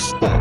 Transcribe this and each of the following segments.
Kamusta?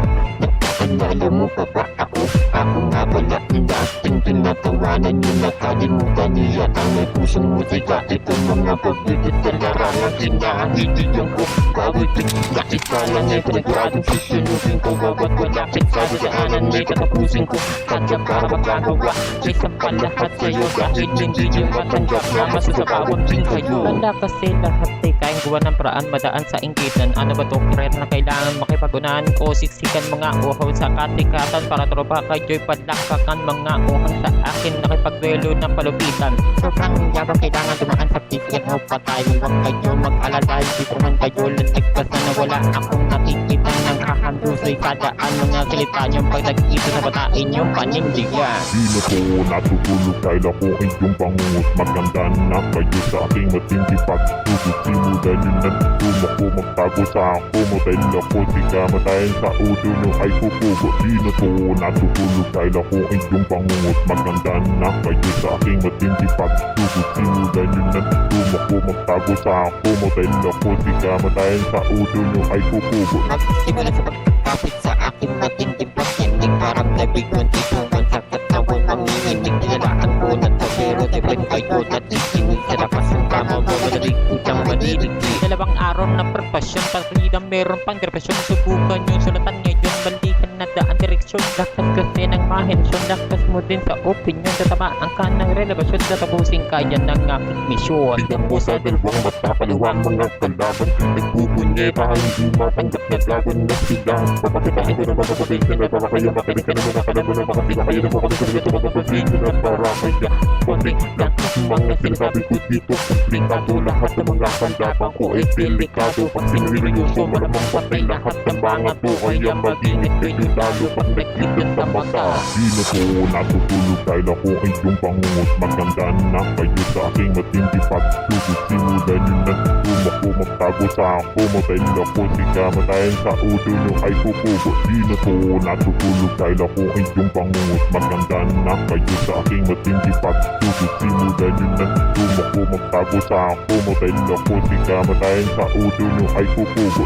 Naalala mo pa ba ako? Ako nga pala yung dating tinatawanan nyo. Nakalimutan niya ang may pusong musika. Ito mga pagbibig na larangan. Hinahigiyan ko kawitin. Nakikala nga'y panagradong sisinugin ko. Bawat malapit sa daanan may katapusin ko. Kanya para magkagawa isang palahat sa'yo. Dahil hindi nyo matanggap na masasabawang din kayo. Tanda kasi lahat ay kayang gawa ng paraan, madaan sa inggitan. Ano ba to kret na kailangan makipagunahan o siksikan mga uhaw sa katikatan para tropa kayo'y padlakakan mga uhang sa akin nakipagduelo ng palupitan. Sobrang yabang kailangan dumaan sa pisikyan o patay. Huwag kayo mag-alala, dito man kayo lantigpas na nawala akong nakikita ng hahandusay sa daan. Mga salita niyong pagdagito sa batain niyong panindigan. Di na po natutulog dahil ako ay iyong bangungot. Maganda na kayo sa aking matindi pagtutulog. Simulan nyo na tumak ko magtago sa ako mo dahil ako di kamatayin sa ulo nyo ay pupugo. Di na po natutulog dahil ako ay iyong bangungot. Maganda na kayo sa aking matindi pagtutulog. Simulan nyo na tumak ko magtago sa ako mo dahil ako di kamatayin sa ulo nyo ay pupugo. Magsimula sa pagkapit sa aking matinding pagkinig. Parang nabigon itungan sa katawan. Manginginig nilalaan ko na to. Pero di rin kayo natikinig sa lakas ng kama mo. Madalig utang madilig. Dalawang araw na prepasyon. Pagkakita meron pang depresyon. Subukan yung sulatan ngayon. Balikan na daan direksyon. Lakas kasi ng mahensyon. Lakas mo din sa opinion. Tatamaan ka ng relevasyon. Tatapusin kaya ng aking misyon. Tignan mo sa dalawang mata, kaliwan mga kalaban. Nagpupunyeta, hindi matanggap na laban na sila. Papakitahin ko na mga probinsya na para kayo makinig ka na mga kalaban na mga sila. Kayo na mga kasunod sa mga probinsya na para kaya konti lang mga sinasabi ko dito. Komplikado lahat ng mga kalaban ko ay delikado. Pag siniriyoso, malamang patay lahat ng mga to. Kaya mag-init kayo lalo pag nakita sa mata. Di na po natutulog dahil ako ay iyong bangungot. Maganda na kayo sa aking matindi pagtutulog. Simulan nyo na tumak ko magtago sa ako mo dahil ako di kamatayin sa ulo nyo ay pupugo. Di na po natutulog dahil ako ay iyong bangungot. Maganda na kayo sa aking matindi pagtutulog. Simulan nyo na tumak ko magtago sa ako mo dahil ako di kamatayin sa ulo nyo ay pupugo.